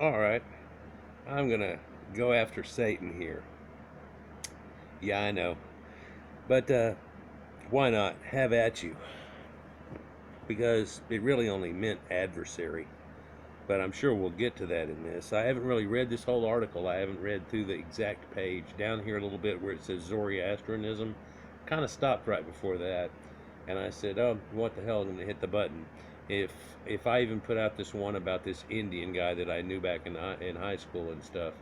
All right, I'm gonna go after Satan here. Yeah, I know, but why not? Have at you, because it really only meant adversary. But I'm sure we'll get to that in this. I haven't really read this whole article. I haven't read through the exact page. Down here a little bit where it says Zoroastrianism, kind of stopped right before that, and I said, "Oh, what the hell?" I'm gonna hit the button. If if I even put out this one about this Indian guy that I knew back in high school and stuff,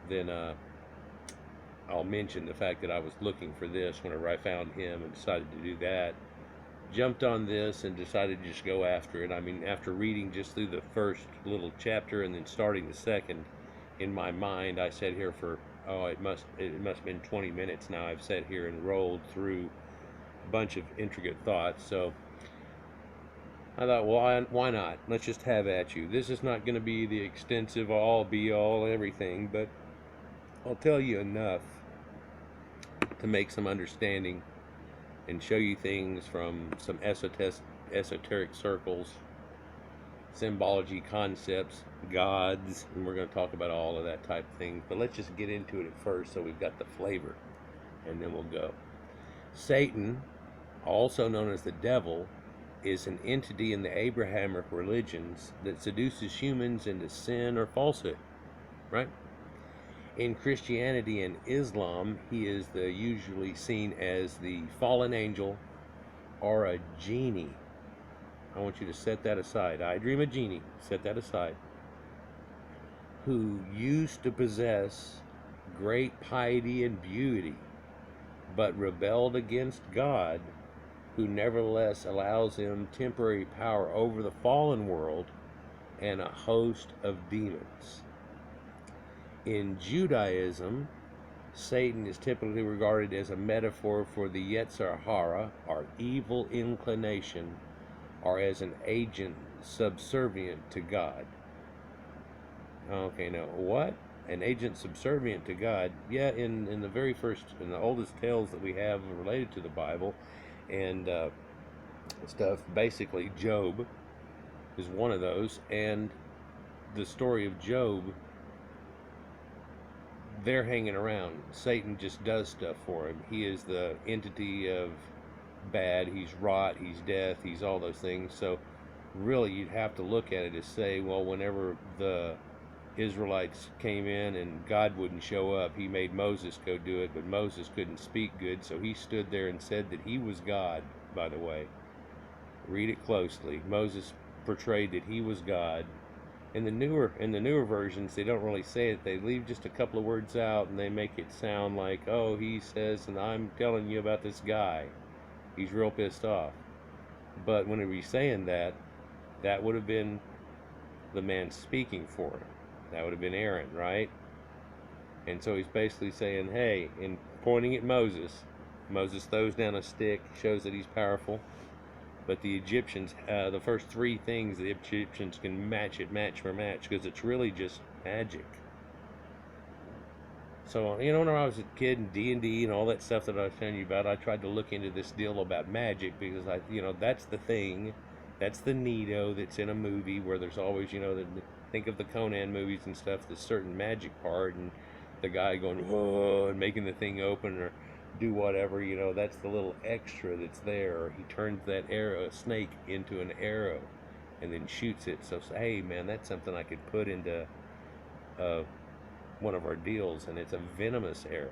then I'll mention the fact that I was looking for this whenever I found him and decided to do that. Jumped on this and decided to just go after it. I mean, after reading just through the first little chapter and then starting the second, in my mind, I sat here for it must have been 20 minutes now. I've sat here and rolled through a bunch of intricate thoughts. So I thought, well, why not? Let's just have at you. This is not going to be the extensive all be all everything, but I'll tell you enough to make some understanding and show you things from some esoteric circles, symbology concepts, gods, and we're going to talk about all of that type of thing. But let's just get into it at first so we've got the flavor, and then we'll go. Satan, also known as the devil, is an entity in the Abrahamic religions that seduces humans into sin or falsehood, right? In Christianity and Islam, he is usually seen as the fallen angel or a genie. I want you to set that aside. I dream a genie. Set that aside. Who used to possess great piety and beauty, but rebelled against God, who nevertheless allows him temporary power over the fallen world and a host of demons. In Judaism, Satan is typically regarded as a metaphor for the Yetzer Hara, or evil inclination, or as an agent subservient to God. Okay, now what? An agent subservient to God? Yeah, in the oldest tales that we have related to the Bible and stuff, basically Job is one of those, and the story of Job, they're hanging around. Satan just does stuff for him. He is the entity of bad. He's rot. He's death. He's all those things. So really, you'd have to look at it as say, well, whenever the Israelites came in and God wouldn't show up, he made Moses go do it, but Moses couldn't speak good, so he stood there and said that he was God, by the way. Read it closely. Moses portrayed that he was God. In the newer versions, they don't really say it. They leave just a couple of words out and they make it sound like, oh, he says, and I'm telling you about this guy. He's real pissed off. But whenever he's saying that, that would have been the man speaking for him. That would have been Aaron, right? And so he's basically saying, hey, in pointing at Moses, Moses throws down a stick, shows that he's powerful. But the Egyptians, the first three things, the Egyptians can match it, match for match, because it's really just magic. So, when I was a kid and D&D and all that stuff that I was telling you about, I tried to look into this deal about magic because that's the thing. That's the neato that's in a movie where there's always, think of the Conan movies and stuff, the certain magic part and the guy going, whoa, and making the thing open or do whatever, that's the little extra that's there. Or he turns that arrow, a snake, into an arrow and then shoots it. So, hey, man, that's something I could put into uh, one of our deals, and it's a venomous arrow,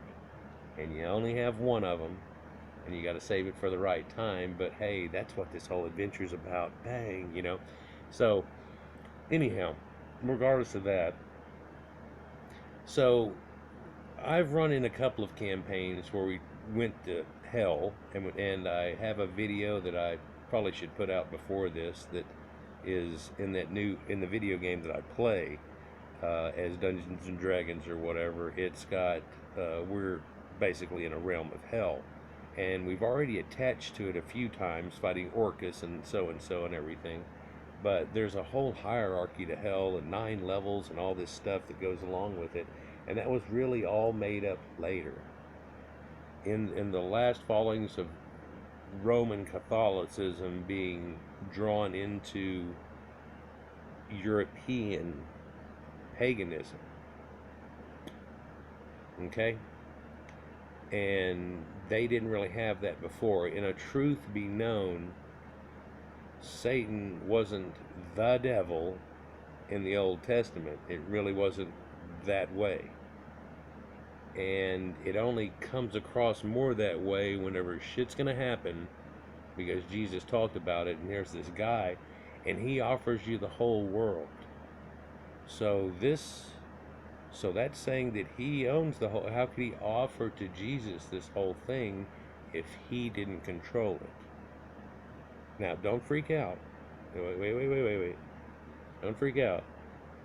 and you only have one of them, and you got to save it for the right time. But hey, that's what this whole adventure is about. Bang. So anyhow, regardless of that, so I've run in a couple of campaigns where we went to hell, and I have a video that I probably should put out before this that is in the video game that I play, as Dungeons and Dragons or whatever. It's got we're basically in a realm of hell, and we've already attached to it a few times, fighting Orcus and so and everything. But there's a whole hierarchy to hell and 9 levels and all this stuff that goes along with it, and that was really all made up later. In the last fallings of Roman Catholicism being drawn into European paganism. Okay? And they didn't really have that before. In a truth be known, Satan wasn't the devil in the Old Testament. It really wasn't that way. And it only comes across more that way whenever shit's going to happen, because Jesus talked about it, and there's this guy, and he offers you the whole world. So that's saying that he owns the whole. How could he offer to Jesus this whole thing if he didn't control it? Now, don't freak out. Wait. Don't freak out.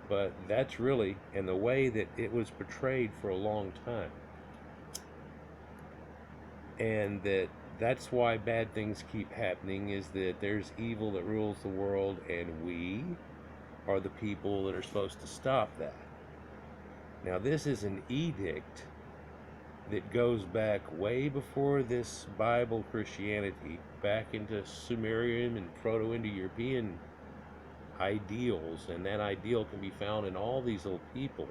But that's really, and the way that it was portrayed for a long time. And that's why bad things keep happening, is that there's evil that rules the world, and we are the people that are supposed to stop that. Now, this is an edict that goes back way before this Bible Christianity, back into Sumerian and Proto-Indo-European ideals, and that ideal can be found in all these little people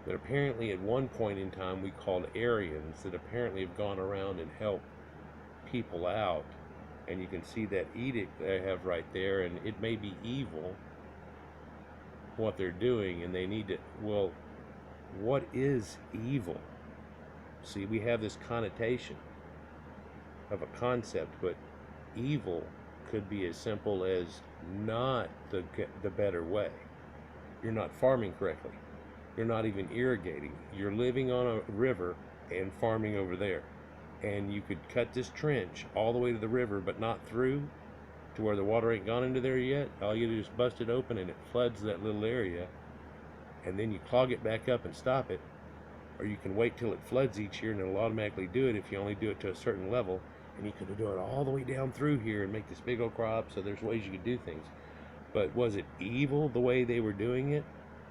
that apparently at one point in time we called Aryans, that apparently have gone around and helped people out. And you can see that edict that I have right there, and it may be evil what they're doing, and they need to, well, what is evil? See, we have this connotation of a concept, but evil could be as simple as not the better way. You're not farming correctly. You're not even irrigating. You're living on a river and farming over there. And you could cut this trench all the way to the river, but not through to where the water ain't gone into there yet. All you do is bust it open and it floods that little area. And then you clog it back up and stop it. Or you can wait till it floods each year and it'll automatically do it if you only do it to a certain level. And you could do it all the way down through here and make this big old crop. So there's ways you could do things. But was it evil the way they were doing it?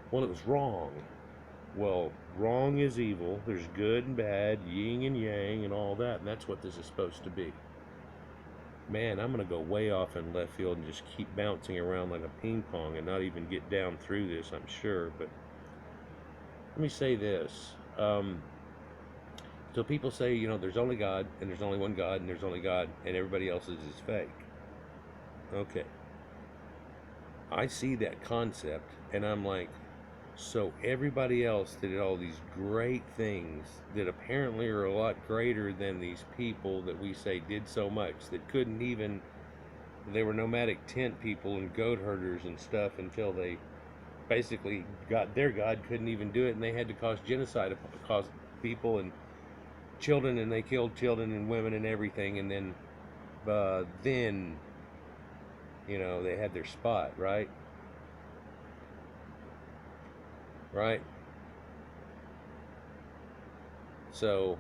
Well, it was wrong. Well, wrong is evil. There's good and bad, yin and yang, and all that. And that's what this is supposed to be. Man, I'm going to go way off in left field and just keep bouncing around like a ping pong and not even get down through this, I'm sure. But let me say this. So people say, you know, there's only God, and there's only one God, and there's only God, and everybody else's is fake. Okay. I see that concept, and I'm like, so everybody else that did all these great things that apparently are a lot greater than these people that we say did so much, that couldn't even, they were nomadic tent people and goat herders and stuff until they basically got their God, couldn't even do it, and they had to cause genocide, cause people and children, and they killed children and women and everything, and then you know, they had their spot, right? Right? So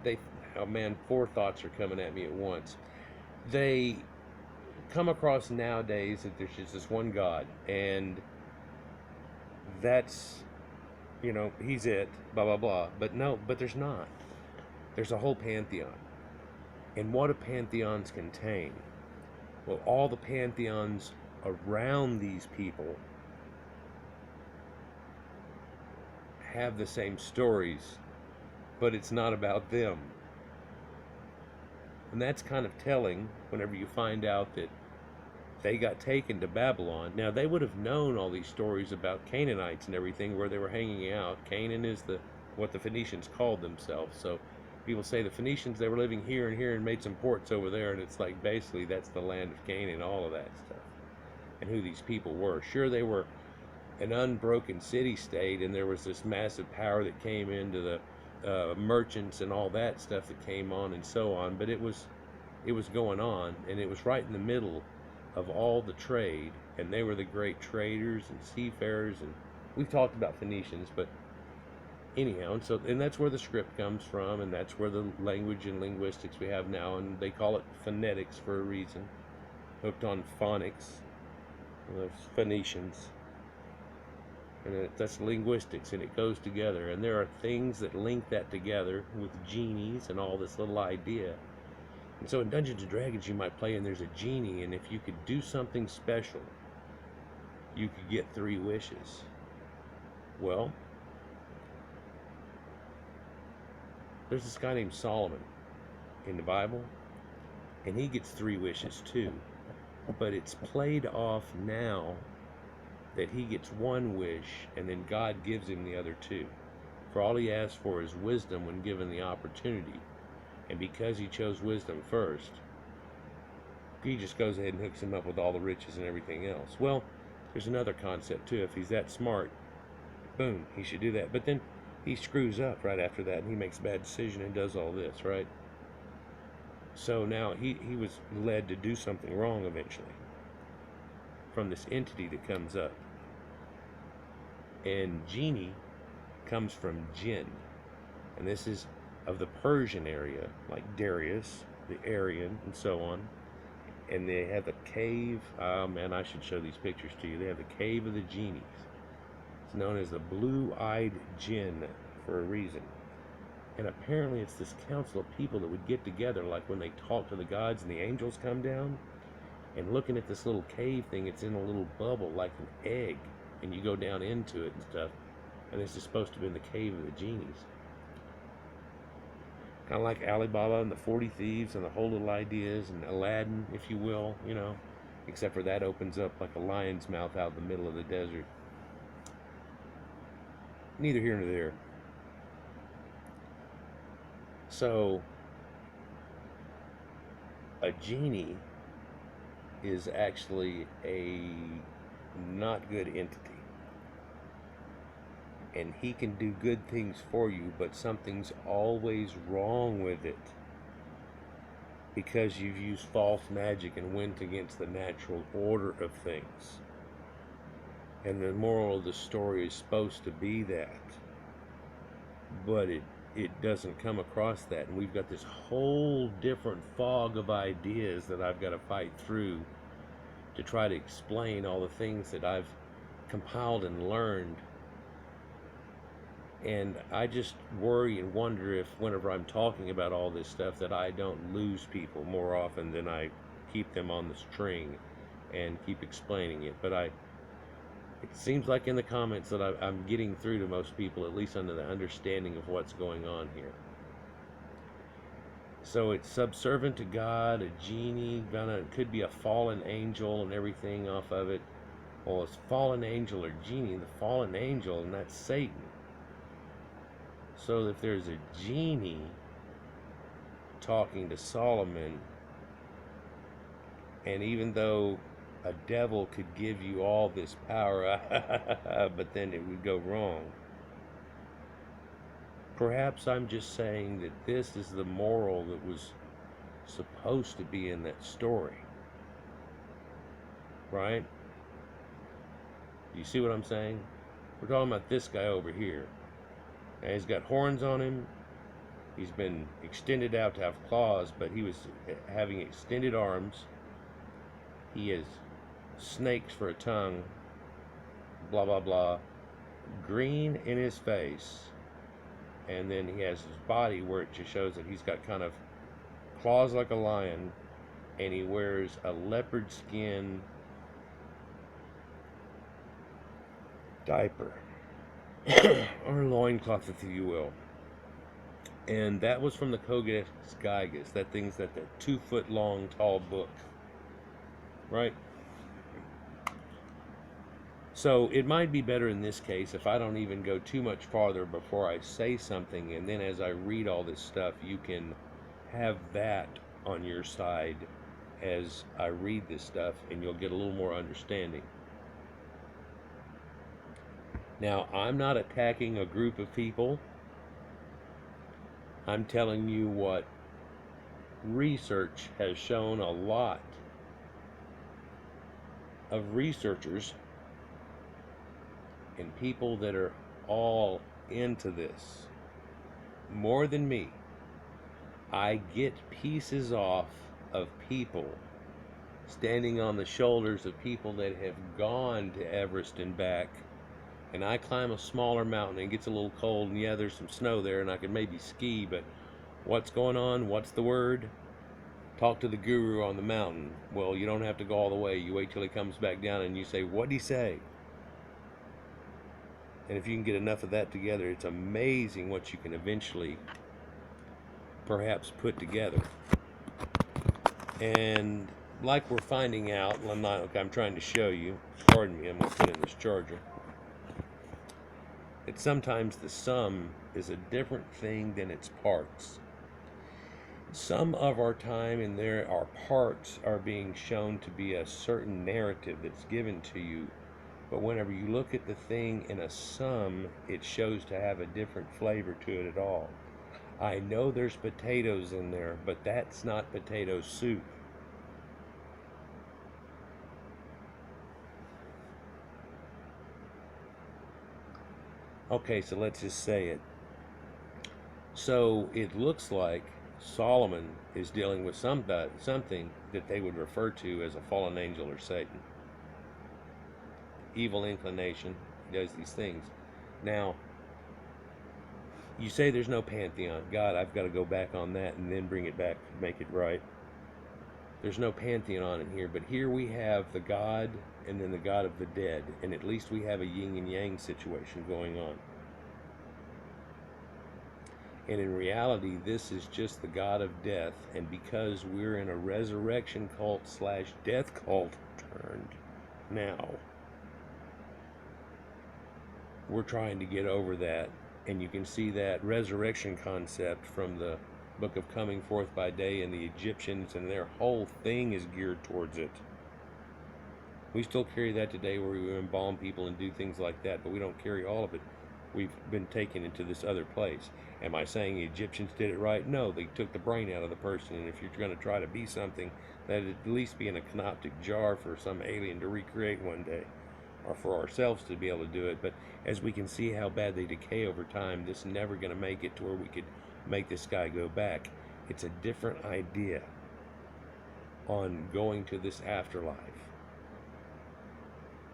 they, oh man, 4 thoughts are coming at me at once. They come across nowadays that there's just this one God, and that's, you know, he's it, blah blah blah. But no, but there's not. There's a whole pantheon. And what do pantheons contain? Well, all the pantheons around these people have the same stories, but it's not about them. And that's kind of telling whenever you find out that they got taken to Babylon. Now, they would have known all these stories about Canaanites and everything, where they were hanging out. Canaan is what the Phoenicians called themselves. So people say the Phoenicians, they were living here and here and made some ports over there, and it's like basically that's the land of Canaan, all of that stuff, and who these people were. Sure, they were an unbroken city-state, and there was this massive power that came into the merchants and all that stuff that came on and so on, but it was going on, and it was right in the middle of all the trade, and they were the great traders and seafarers, and we've talked about Phoenicians, but anyhow, and that's where the script comes from, and that's where the language and linguistics we have now, and they call it phonetics for a reason, hooked on phonics, the Phoenicians. And that's linguistics, and it goes together. And there are things that link that together with genies and all this little idea. And so in Dungeons & Dragons you might play and there's a genie, and if you could do something special, you could get 3 wishes. Well, there's this guy named Solomon in the Bible, and he gets 3 wishes too. But it's played off now that he gets 1 wish and then God gives him the other 2. For all he asks for is wisdom when given the opportunity. And because he chose wisdom first, he just goes ahead and hooks him up with all the riches and everything else. Well, there's another concept too. If he's that smart, boom, he should do that. But then he screws up right after that, and he makes a bad decision and does all this, right? So now he was led to do something wrong eventually from this entity that comes up. And genie comes from jinn. And this is of the Persian area, like Darius, the Aryan, and so on. And they have the cave. Oh man, I should show these pictures to you. They have the cave of the genies. It's known as the blue-eyed jinn for a reason. And apparently it's this council of people that would get together, like when they talk to the gods and the angels come down. And looking at this little cave thing, it's in a little bubble like an egg. And you go down into it and stuff. And this is supposed to be in the cave of the genies. Kind of like Alibaba and the 40 Thieves and the whole little ideas, and Aladdin, if you will, you know. Except for that opens up like a lion's mouth out in the middle of the desert. Neither here nor there. So, a genie is actually a not good entity. And he can do good things for you, but something's always wrong with it. Because you've used false magic and went against the natural order of things. And the moral of the story is supposed to be that. But it doesn't come across that. And we've got this whole different fog of ideas that I've got to fight through to try to explain all the things that I've compiled and learned. And I just worry and wonder if whenever I'm talking about all this stuff that I don't lose people more often than I keep them on the string and keep explaining it. But it seems like in the comments that I'm getting through to most people, at least under the understanding of what's going on here. So it's subservient to God, a genie, it could be a fallen angel and everything off of it. Well, it's fallen angel or genie, the fallen angel, and that's Satan. So if there's a genie talking to Solomon, and even though a devil could give you all this power, but then it would go wrong. Perhaps I'm just saying that this is the moral that was supposed to be in that story. Right? You see what I'm saying? We're talking about this guy over here. Now he's got horns on him. He's been extended out to have claws, but he was having extended arms. He has snakes for a tongue. Blah, blah, blah. Green in his face. And then he has his body where it just shows that he's got kind of claws like a lion. And he wears a leopard skin diaper. Or loincloth, if you will. And that was from the Codex Gigas. That thing's that 2-foot long tall book. Right? So it might be better in this case if I don't even go too much farther before I say something, and then as I read all this stuff, you can have that on your side as I read this stuff, and you'll get a little more understanding. Now, I'm not attacking a group of people. I'm telling you what research has shown. A lot of researchers and people that are all into this, more than me. I get pieces off of people standing on the shoulders of people that have gone to Everest and back. And I climb a smaller mountain and it gets a little cold, and yeah, there's some snow there and I can maybe ski, but what's going on? What's the word? Talk to the guru on the mountain. Well, you don't have to go all the way. You wait till he comes back down and you say, "What'd he say?" And if you can get enough of that together, it's amazing what you can eventually perhaps put together. And like we're finding out, I'm trying to show you, pardon me, I'm going to put in this charger, that sometimes the sum is a different thing than its parts. Some of our time in there, our parts are being shown to be a certain narrative that's given to you. But whenever you look at the thing in a sum, it shows to have a different flavor to it at all. I know there's potatoes in there, but that's not potato soup. Okay, so let's just say it. So it looks like Solomon is dealing with something that they would refer to as a fallen angel or Satan. Evil inclination does these things. Now, you say there's no pantheon. God, I've got to go back on that and then bring it back, make it right. There's no pantheon in here, but here we have the God and then the God of the dead, and at least we have a yin and yang situation going on. And in reality, this is just the God of death, and because we're in a resurrection cult / death cult turned now, we're trying to get over that. And you can see that resurrection concept from the book of Coming Forth by Day and the Egyptians, and their whole thing is geared towards it. We still carry that today, where we embalm people and do things like that, but we don't carry all of it. We've been taken into this other place. Am I saying the Egyptians did it right? No, they took the brain out of the person, and if you're going to try to be something, that'd at least be in a canoptic jar for some alien to recreate one day, or for ourselves to be able to do it. But as we can see how bad they decay over time, this is never going to make it to where we could make this guy go back. It's a different idea on going to this afterlife.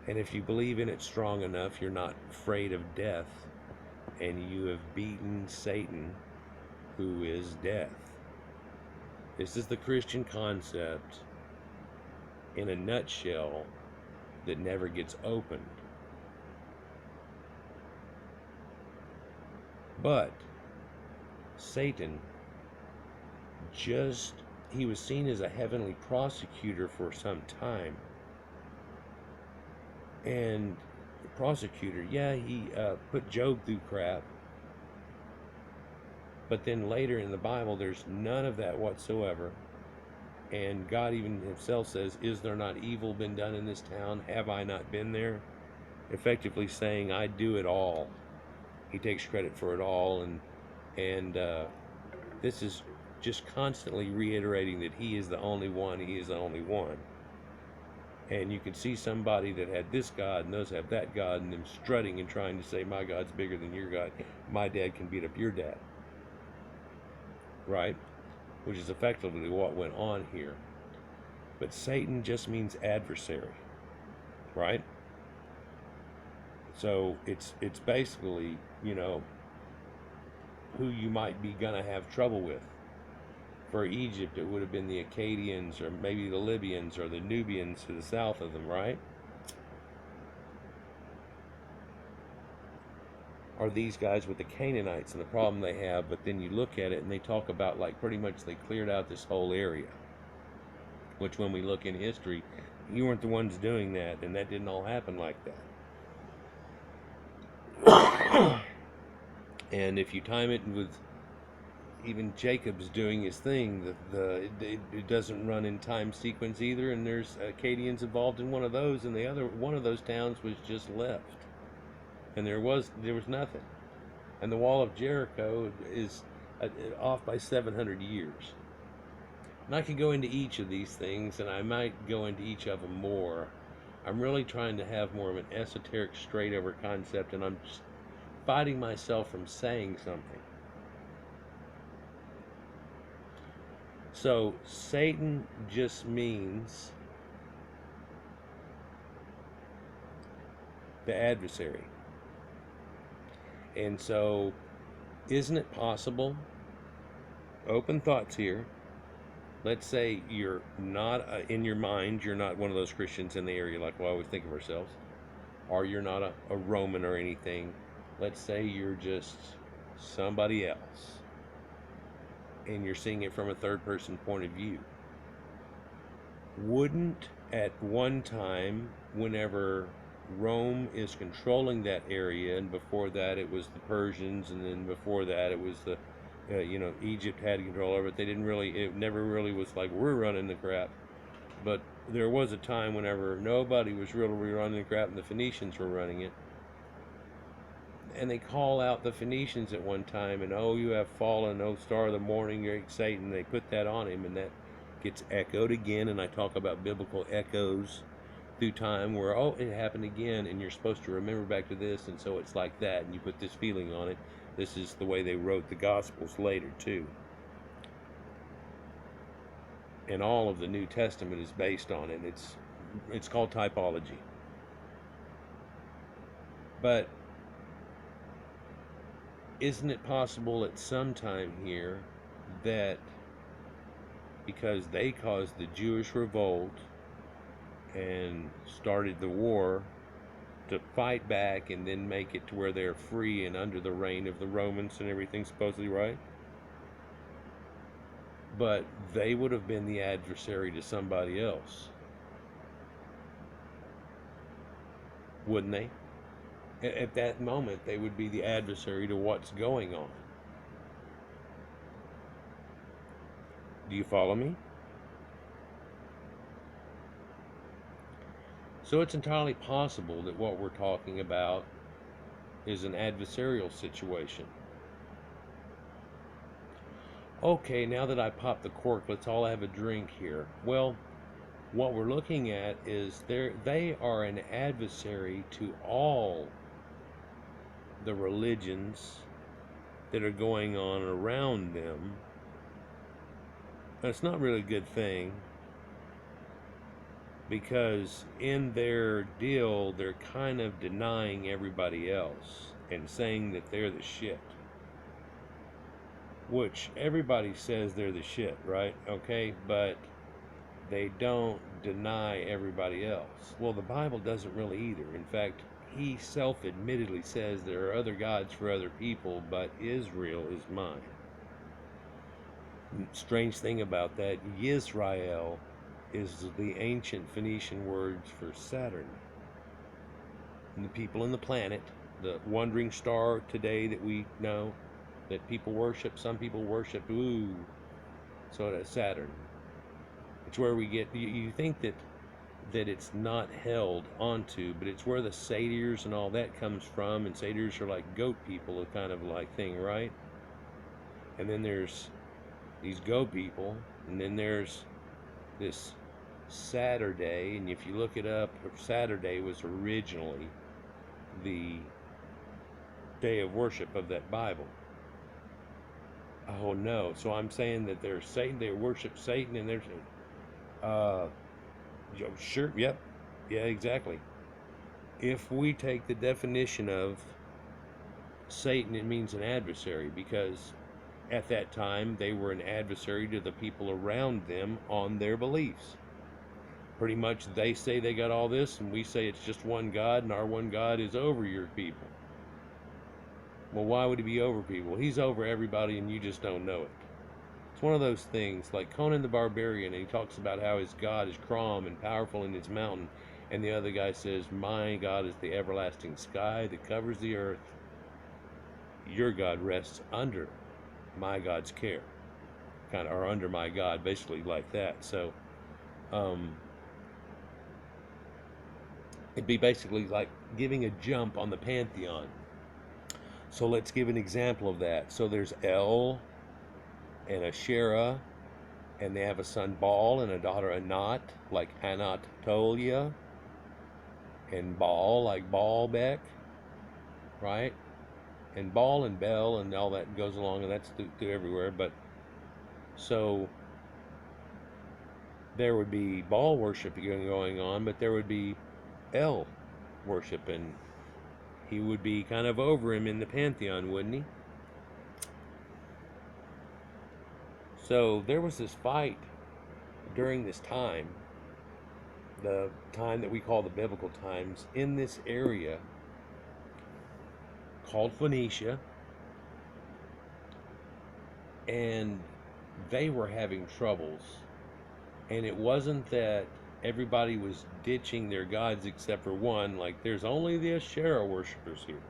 And if you believe in it strong enough, you're not afraid of death, and you have beaten Satan, who is death. This is the Christian concept in a nutshell that never gets opened. But Satan he was seen as a heavenly prosecutor for some time. And the prosecutor, yeah, he put Job through crap. But then later in the Bible, there's none of that whatsoever. And God even himself says, "Is there not evil been done in this town? Have I not been there?" Effectively saying, I do it all. He takes credit for it all. And this is just constantly reiterating that he is the only one. He is the only one. And you can see somebody that had this God and those have that God, and them strutting and trying to say, my God's bigger than your God. My dad can beat up your dad. Right? Which is effectively what went on here. But Satan just means adversary. Right? So it's basically, who you might be going to have trouble with. For Egypt, it would have been the Akkadians, or maybe the Libyans, or the Nubians to the south of them, right? Or these guys with the Canaanites and the problem they have. But then you look at it and they talk about, like, pretty much they cleared out this whole area. Which, when we look in history, you weren't the ones doing that, and that didn't all happen like that. And if you time it with even Jacob's doing his thing, it doesn't run in time sequence either, and there's Akkadians involved in one of those, and the other one of those towns was just left, and there was nothing, and the wall of Jericho is off by 700 years. And I could go into each of these things, and I might go into each of them more. I'm really trying to have more of an esoteric, straight over concept, and I'm just fighting myself from saying something. So Satan just means the adversary. And so, isn't it possible, open thoughts here, Let's say you're not, in your mind, you're not one of those Christians in the area like we always think of ourselves, or you're not a Roman or anything. Let's say you're just somebody else and you're seeing it from a third person point of view. Wouldn't at one time, whenever Rome is controlling that area, and before that it was the Persians, and then before that it was the, Egypt had control over it. They didn't really, it never really was like we're running the crap. But there was a time whenever nobody was really running the crap, and the Phoenicians were running it. And they call out the Phoenicians at one time, and oh, you have fallen, oh star of the morning, great Satan. They put that on him, and that gets echoed again. And I talk about biblical echoes through time where, oh, it happened again, and you're supposed to remember back to this, and so it's like that, and you put this feeling on it. This is the way they wrote the Gospels later too, and all of the New Testament is based on it. It's called typology. But isn't it possible at some time here that because they caused the Jewish revolt and started the war to fight back and then make it to where they're free and under the reign of the Romans and everything, supposedly, right? But they would have been the adversary to somebody else, wouldn't they? At that moment, they would be the adversary to what's going on. Do you follow me? So it's entirely possible that what we're talking about is an adversarial situation. Okay, now that I popped the cork, let's all have a drink here. Well, what we're looking at is they are an adversary to all the religions that are going on around them. That's not really a good thing, because in their deal they're kind of denying everybody else and saying that they're the shit, which everybody says they're the shit, right? Okay, but they don't deny everybody else. Well, the Bible doesn't really either. In fact, he self-admittedly says there are other gods for other people, but Israel is mine. Strange thing about that, Yisrael is the ancient Phoenician words for Saturn. And the people in the planet, the wandering star today that we know that people worship, some people worship, so that's Saturn. It's where we get, you think that it's not held onto, but it's where the satyrs and all that comes from, and satyrs are like goat people, a kind of like thing, right? And then there's these goat people, and then there's this Saturday, and if you look it up, Saturday was originally the day of worship of that Bible. Oh no, so I'm saying that there's Satan, they worship Satan, and there's sure, yep, yeah, exactly. If we take the definition of Satan, it means an adversary, because at that time they were an adversary to the people around them on their beliefs. Pretty much they say they got all this, and we say it's just one God, and our one God is over your people. Well, why would he be over people? He's over everybody, and you just don't know it. It's one of those things, like Conan the Barbarian, and he talks about how his God is Crom and powerful in his mountain, and the other guy says, my God is the everlasting sky that covers the earth. Your God rests under my God's care, kind of, or under my God, basically like that. So it'd be basically like giving a jump on the pantheon. So let's give an example of that. So there's El and Asherah, and they have a son Baal and a daughter Anat, like Anatolia, and Baal, like Baalbek, right? And Baal and Bel and all that goes along, and that's through everywhere. But so there would be Baal worship going on, but there would be El worship, and he would be kind of over him in the pantheon, wouldn't he? So there was this fight during this time, the time that we call the biblical times, in this area called Phoenicia, and they were having troubles. And it wasn't that everybody was ditching their gods except for one, like there's only the Asherah worshippers here.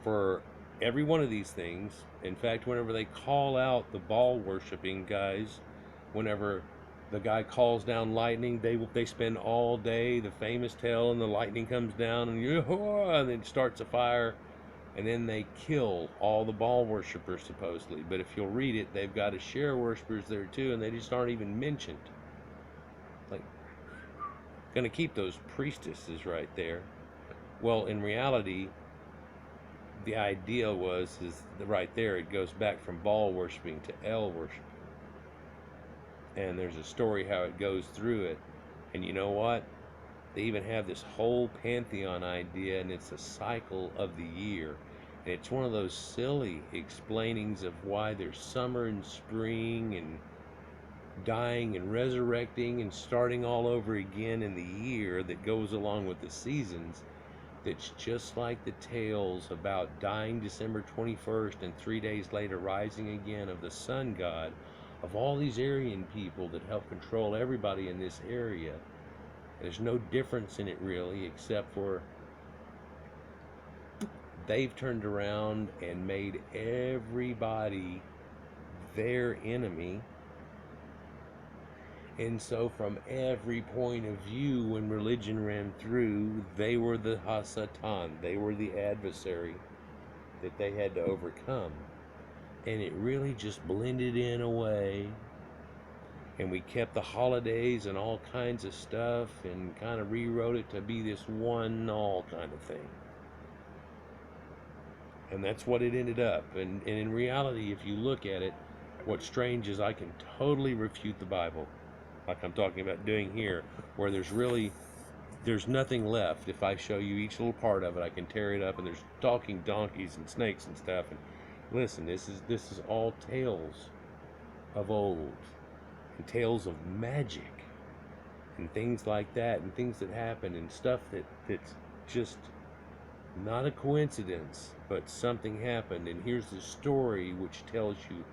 For every one of these things, in fact, whenever they call out the Baal worshipping guys, whenever the guy calls down lightning, they spend all day, the famous tale, and the lightning comes down and then starts a fire, and then they kill all the Baal worshippers supposedly. But if you'll read it, they've got Asherah worshippers there too, and they just aren't even mentioned. Like, gonna keep those priestesses right there. Well, in reality, the idea is right there, it goes back from Baal worshiping to El worshiping. And there's a story how it goes through it. And you know what? They even have this whole pantheon idea, and it's a cycle of the year. And it's one of those silly explainings of why there's summer and spring and dying and resurrecting and starting all over again in the year that goes along with the seasons. That's just like the tales about dying December 21st and 3 days later rising again of the sun god, of all these Aryan people that help control everybody in this area. There's no difference in it really, except for they've turned around and made everybody their enemy. And so from every point of view, when religion ran through, they were the Hasatan, they were the adversary that they had to overcome. And it really just blended in a way. And we kept the holidays and all kinds of stuff and kind of rewrote it to be this one all kind of thing. And that's what it ended up. And in reality, if you look at it, what's strange is I can totally refute the Bible, like I'm talking about doing here, where there's nothing left. If I show you each little part of it, I can tear it up, and there's talking donkeys and snakes and stuff. And listen, this is all tales of old, and tales of magic, and things like that, and things that happen, and stuff that's just not a coincidence, but something happened. And here's the story which tells you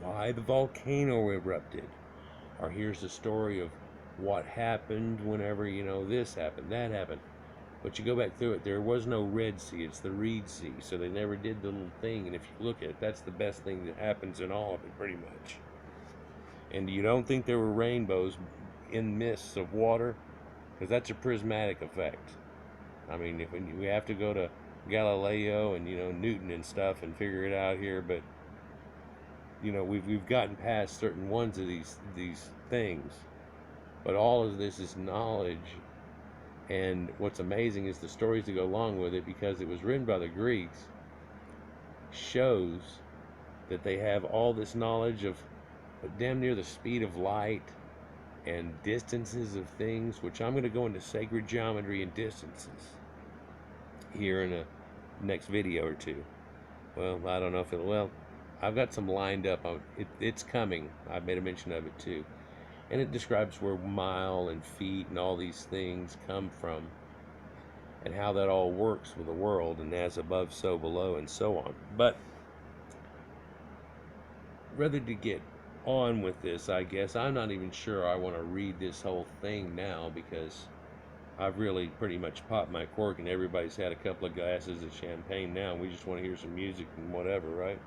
why the volcano erupted. Or here's the story of what happened whenever, this happened, that happened. But you go back through it, there was no Red Sea, it's the Reed Sea. So they never did the little thing. And if you look at it, that's the best thing that happens in all of it, pretty much. And you don't think there were rainbows in mists of water? Because that's a prismatic effect. I mean, if we have to go to Galileo and, Newton and stuff and figure it out here, but we've gotten past certain ones of these things, but all of this is knowledge. And what's amazing is the stories that go along with it, because it was written by the Greeks, shows that they have all this knowledge of damn near the speed of light and distances of things, which I'm going to go into sacred geometry and distances here in a next video or two. Well, I don't know if I've got some lined up. It's coming. I've made a mention of it too. And it describes where mile and feet and all these things come from, and how that all works with the world, and as above, so below, and so on. But rather to get on with this, I guess, I'm not even sure I want to read this whole thing now, because I've really pretty much popped my cork, and everybody's had a couple of glasses of champagne now, and we just want to hear some music and whatever, right?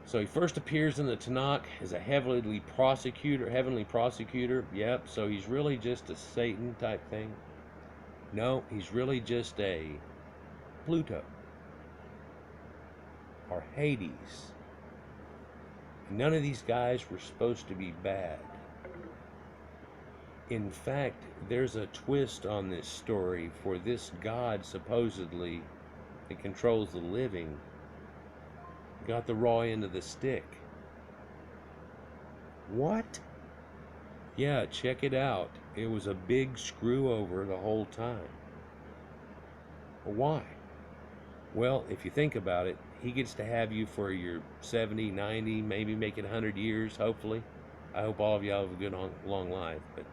So he first appears in the Tanakh as a heavenly prosecutor. Yep, so he's really just a Satan type thing. No, he's really just a Pluto or Hades. None of these guys were supposed to be bad. In fact, there's a twist on this story, for this god supposedly that controls the living got the raw end of the stick. What? Yeah, check it out. It was a big screw over the whole time. Why? Well, if you think about it, he gets to have you for your 70, 90, maybe make it 100 years, hopefully. I hope all of y'all have a good, long life. But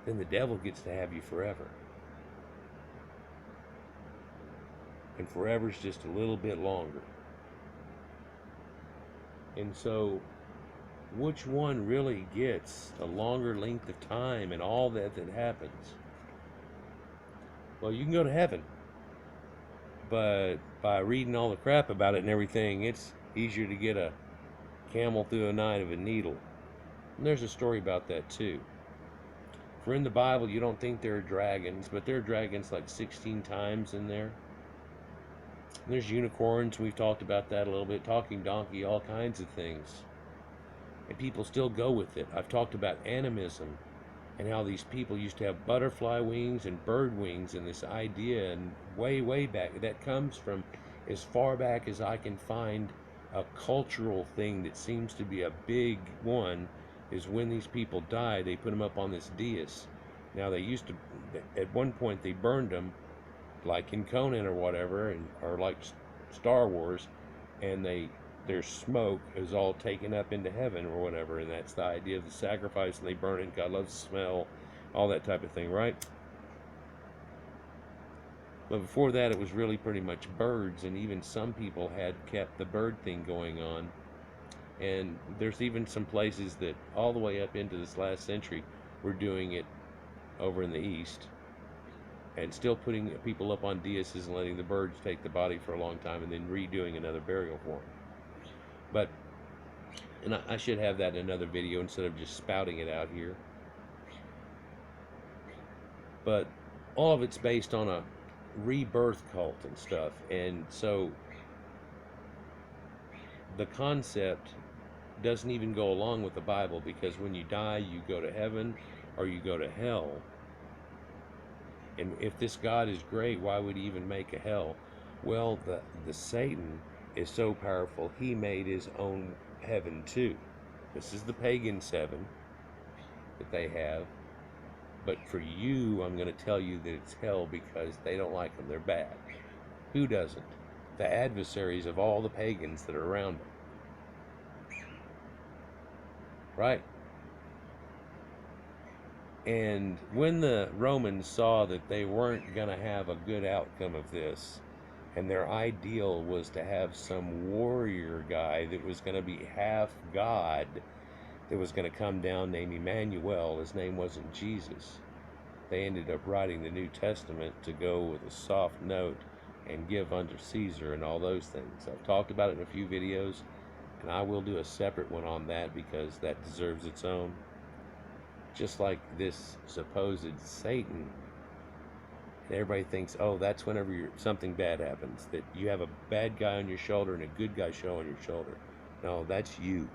then the devil gets to have you forever. And forever's just a little bit longer. And so, which one really gets a longer length of time and all that happens? Well, you can go to heaven. But by reading all the crap about it and everything, it's easier to get a camel through an eye of a needle. And there's a story about that too. For in the Bible, you don't think there are dragons, but there are dragons like 16 times in there. And there's unicorns, we've talked about that a little bit, talking donkey, all kinds of things. And people still go with it. I've talked about animism and how these people used to have butterfly wings and bird wings, and this idea, and way back, that comes from as far back as I can find. A cultural thing that seems to be a big one is when these people die, they put them up on this dais. Now, they used to, at one point they burned them, like in Conan or whatever, or like Star Wars, and their smoke is all taken up into heaven or whatever, and that's the idea of the sacrifice, and they burn it. God loves the smell, all that type of thing, right? But before that, it was really pretty much birds, and even some people had kept the bird thing going on. And there's even some places that all the way up into this last century were doing it over in the East, and still putting people up on daises and letting the birds take the body for a long time and then redoing another burial form. But, and I should have that in another video instead of just spouting it out here. But all of it's based on a rebirth cult and stuff. And so the concept doesn't even go along with the Bible, because when you die, you go to heaven or you go to hell. And if this God is great, why would he even make a hell? Well, the Satan is so powerful, he made his own heaven too. This is the pagans' heaven that they have. But for you, I'm going to tell you that it's hell because they don't like them. They're bad. Who doesn't? The adversaries of all the pagans that are around them. Right? And when the Romans saw that they weren't going to have a good outcome of this, and their ideal was to have some warrior guy that was going to be half God, that was going to come down named Emmanuel, his name wasn't Jesus, they ended up writing the New Testament to go with a soft note and give unto Caesar and all those things. I've talked about it in a few videos, and I will do a separate one on that because that deserves its own. Just like this supposed Satan, and everybody thinks, oh, that's whenever something bad happens, that you have a bad guy on your shoulder and a good guy on your shoulder. No, that's you.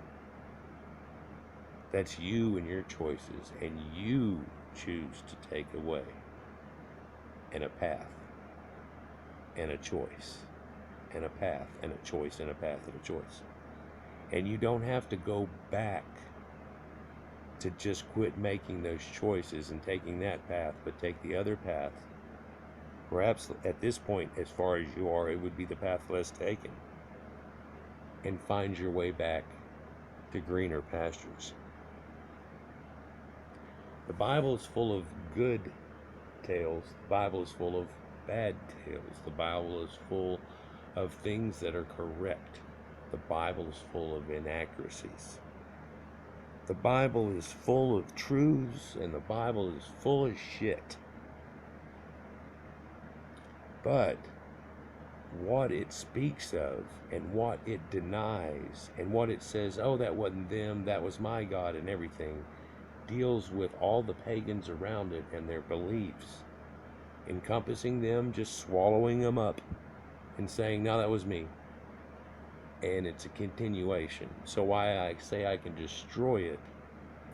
That's you and your choices, and you choose to take away, and a path, and a choice, and a path, and a choice, and a path, and a choice. And you don't have to go back to just quit making those choices and taking that path, but take the other path. Perhaps at this point, as far as you are, it would be the path less taken, and find your way back to greener pastures. The Bible is full of good tales. The Bible is full of bad tales. The Bible is full of things that are correct. The Bible is full of inaccuracies. The Bible is full of truths, and the Bible is full of shit. But what it speaks of, and what it denies, and what it says, oh, that wasn't them, that was my God, and everything, deals with all the pagans around it and their beliefs, encompassing them, just swallowing them up and saying, no, that was me. And it's a continuation. So why I say I can destroy it,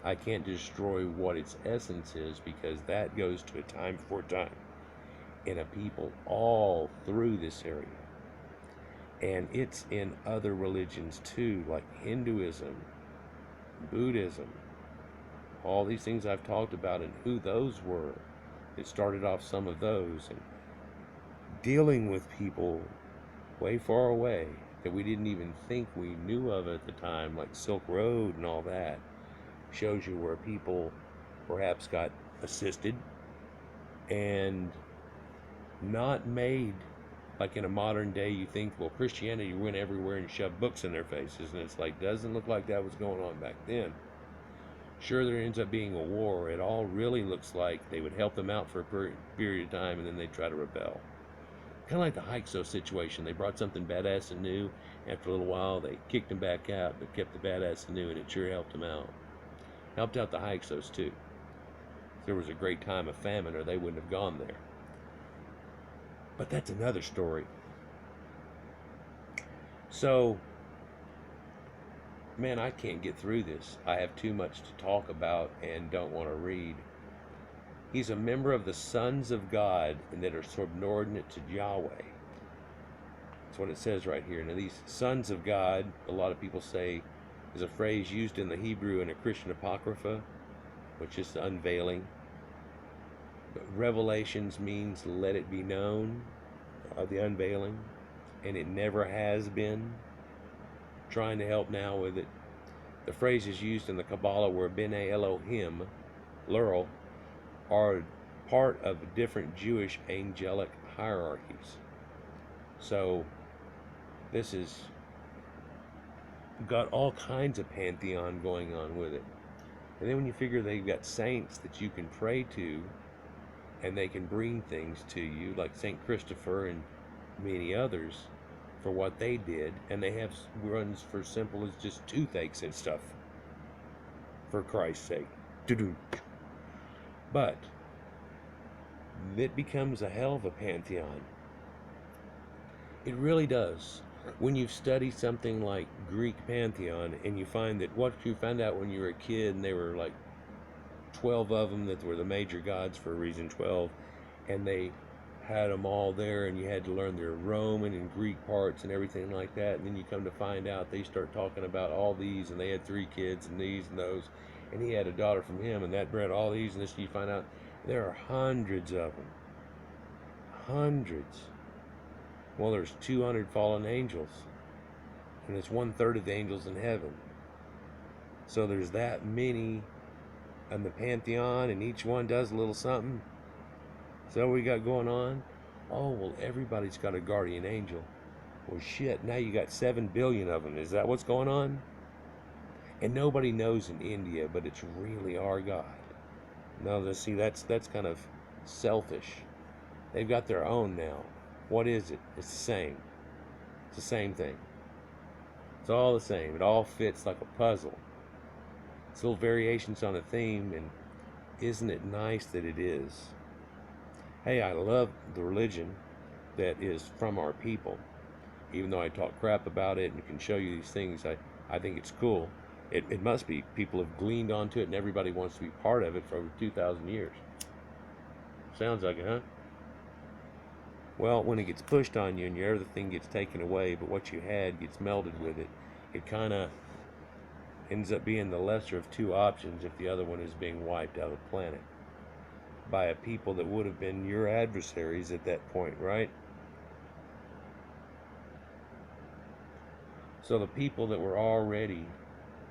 I can't destroy what its essence is, because that goes to a time for time in a people all through this area. And it's in other religions too, like Hinduism, Buddhism, all these things I've talked about and who those were. It started off some of those, and dealing with people way far away that we didn't even think we knew of at the time, like Silk Road and all that. Shows you where people perhaps got assisted and not made like in a modern day. You think, well, Christianity went everywhere and shoved books in their faces, and it's like, doesn't look like that was going on back then. Sure, there ends up being a war. It all really looks like they would help them out for a period of time, and then they'd try to rebel. Kind of like the Hyksos situation. They brought something badass and new. After a little while, they kicked them back out, but kept the badass and new, and it sure helped them out. Helped out the Hyksos, too. There was a great time of famine, or they wouldn't have gone there. But that's another story. So, man, I can't get through this. I have too much to talk about and don't want to read. He's a member of the sons of God and that are subordinate to Yahweh. That's what it says right here. Now, these sons of God, a lot of people say, is a phrase used in the Hebrew and a Christian apocrypha, which is unveiling. But revelations means let it be known, the unveiling, and it never has been. Trying to help now with it. The phrases used in the Kabbalah where B'nai Elohim, plural, are part of different Jewish angelic hierarchies. So this is got all kinds of pantheon going on with it. And then when you figure they've got saints that you can pray to and they can bring things to you, like St. Christopher and many others, for what they did, and they have runs for simple as just toothaches and stuff, for Christ's sake. But it becomes a hell of a pantheon. It really does. When you study something like Greek pantheon and you find that what you found out when you were a kid, and they were like 12 of them that were the major gods for a reason, 12, and they had them all there, and you had to learn their Roman and Greek parts and everything like that, and then you come to find out they start talking about all these, and they had 3 kids and these and those, and he had a daughter from him, and that bred all these, and this, you find out there are hundreds of them. Hundreds. Well, there's 200 fallen angels, and it's 1/3 of the angels in heaven. So there's that many in the pantheon, and each one does a little something. So what we got going on? Oh, well, everybody's got a guardian angel. Well, shit, now you got 7 billion of them. Is that what's going on? And nobody knows in India, but it's really our God. No, see, that's kind of selfish. They've got their own now. What is it? It's the same. It's the same thing. It's all the same. It all fits like a puzzle. It's little variations on a theme, and isn't it nice that it is? Hey, I love the religion that is from our people. Even though I talk crap about it and can show you these things, I think it's cool. It must be. People have gleaned onto it, and everybody wants to be part of it for over 2,000 years. Sounds like it, huh? Well, when it gets pushed on you and your other thing gets taken away, but what you had gets melded with it, it kind of ends up being the lesser of 2 options if the other one is being wiped out of the planet by a people that would have been your adversaries at that point, right? So the people that were already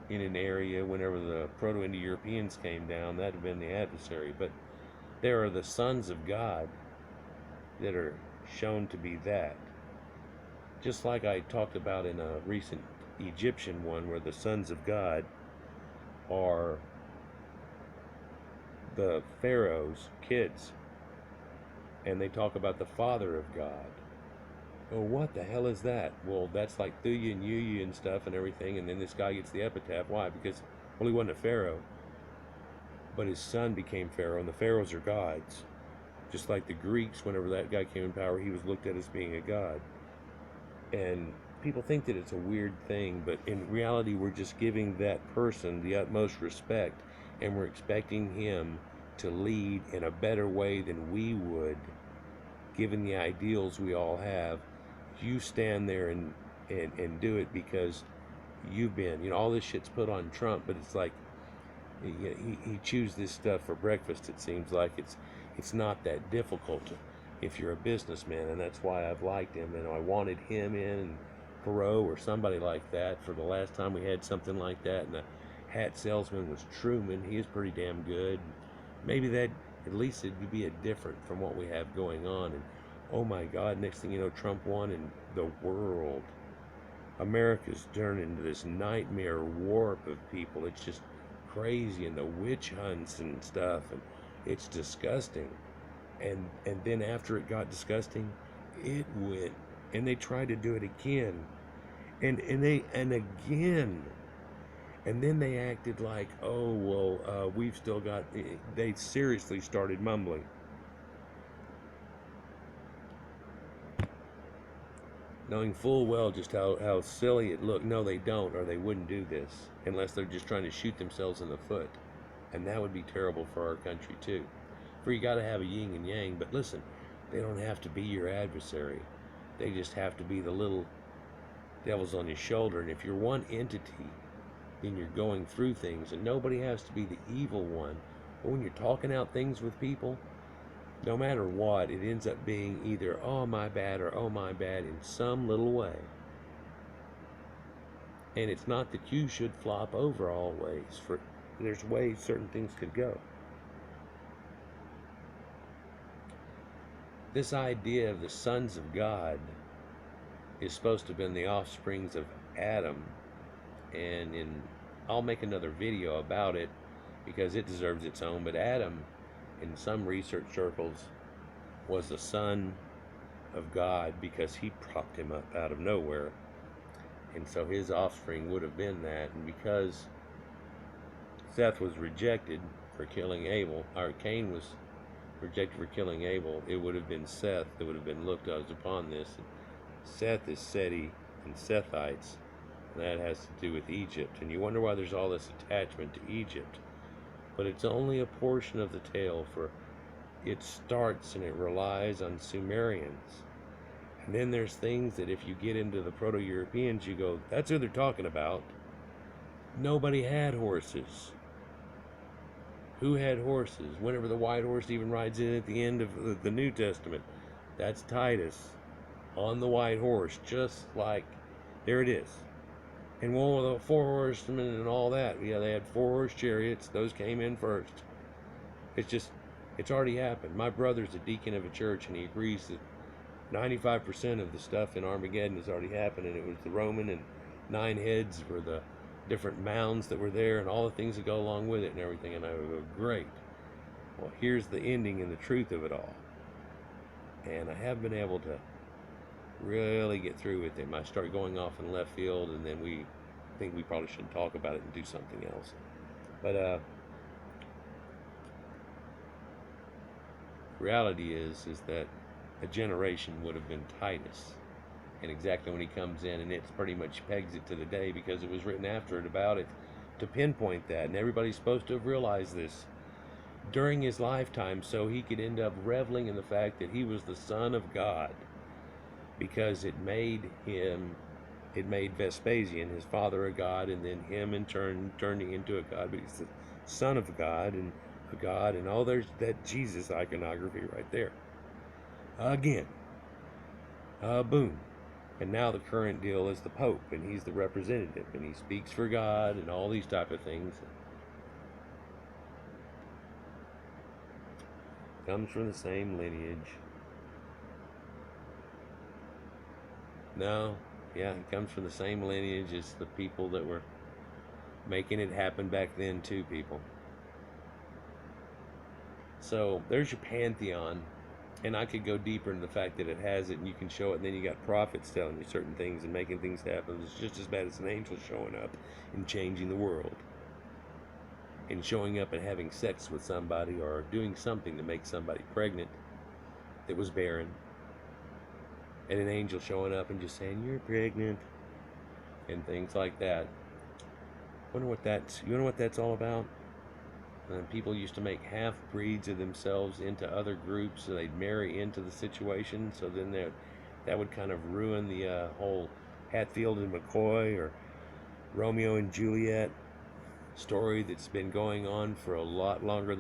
in an area whenever the Proto-Indo-Europeans came down, that would have been the adversary. But there are the sons of God that are shown to be that. Just like I talked about in a recent Egyptian one, where the sons of God are the Pharaoh's kids, and they talk about the father of God. Oh, what the hell is that? Well, that's like Thuya and Yuya and stuff and everything, and then this guy gets the epitaph. Why? Because, well, he wasn't a pharaoh, but his son became pharaoh, and the pharaohs are gods. Just like the Greeks, whenever that guy came in power, he was looked at as being a god. And people think that it's a weird thing, but in reality, we're just giving that person the utmost respect, and we're expecting him to lead in a better way than we would, given the ideals we all have. You stand there and do it because you've been, all this shit's put on Trump, but it's like, he chews this stuff for breakfast. It seems like it's not that difficult. if you're a businessman, and that's why I've liked him, and I wanted him in, and Perot or somebody like that. For the last time we had something like that, and the hat salesman was Truman. He is pretty damn good. Maybe that, at least it'd be a different from what we have going on. And oh my God, next thing you know, Trump won, and the world, America's turned into this nightmare warp of people. It's just crazy, and the witch hunts and stuff, and it's disgusting. And then after it got disgusting, it went, and they tried to do it again, and again, and then they acted like, oh well, we've still got. They seriously started mumbling, knowing full well just how silly it looked. No, they don't, or they wouldn't do this unless they're just trying to shoot themselves in the foot, and that would be terrible for our country too. For you got to have a yin and yang, but listen, they don't have to be your adversary. They just have to be the little devils on your shoulder. And if you're one entity, then you're going through things, and nobody has to be the evil one. But when you're talking out things with people, no matter what, it ends up being either oh my bad or oh my bad in some little way. And it's not that you should flop over always. For there's ways certain things could go. This idea of the sons of God is supposed to have been the offsprings of Adam, and I'll make another video about it because it deserves its own. But Adam, in some research circles, was the son of God because he propped him up out of nowhere, and so his offspring would have been that. And because Seth was rejected for killing Abel, or Cain was rejected for killing Abel, it would have been Seth that would have been looked upon this. Seth is Seti and Sethites, and that has to do with Egypt. And you wonder why there's all this attachment to Egypt. But it's only a portion of the tale, for it starts and it relies on Sumerians. And then there's things that if you get into the Proto-Europeans, you go, that's who they're talking about. Nobody had horses. Who had horses? Whenever the white horse even rides in at the end of the New Testament, that's Titus on the white horse, just like, there it is. And one of the 4 horsemen and all that, yeah, they had 4 horse chariots. Those came in first. It's already happened. My brother's a deacon of a church, and he agrees that 95% of the stuff in Armageddon has already happened, and it was the Roman, and 9 heads were the different mounds that were there, and all the things that go along with it and everything. And I would go, great. Well, here's the ending and the truth of it all. And I haven't been able to really get through with him. I start going off in left field, and then we think we probably should talk about it and do something else. But reality is that a generation would have been Titus, and exactly when he comes in, and it's pretty much pegs it to the day because it was written after it about it to pinpoint that, and everybody's supposed to have realized this during his lifetime, so he could end up reveling in the fact that he was the Son of God, because it made Vespasian, his father, a god, and then him in turn turning into a god. But he's the Son of God and a god, and all there's that Jesus iconography right there. Again, boom. And now the current deal is the Pope, and he's the representative, and he speaks for God and all these type of things. Comes from the same lineage. No, yeah, he comes from the same lineage as the people that were making it happen back then too, people. So there's your pantheon. And I could go deeper into the fact that it has it, and you can show it, and then you got prophets telling you certain things and making things happen. It's just as bad as an angel showing up and changing the world. And showing up and having sex with somebody, or doing something to make somebody pregnant that was barren. And an angel showing up and just saying, you're pregnant. And things like that. You wonder what that's all about? And people used to make half-breeds of themselves into other groups, so they'd marry into the situation, so then that would kind of ruin the whole Hatfield and McCoy or Romeo and Juliet story that's been going on for a lot longer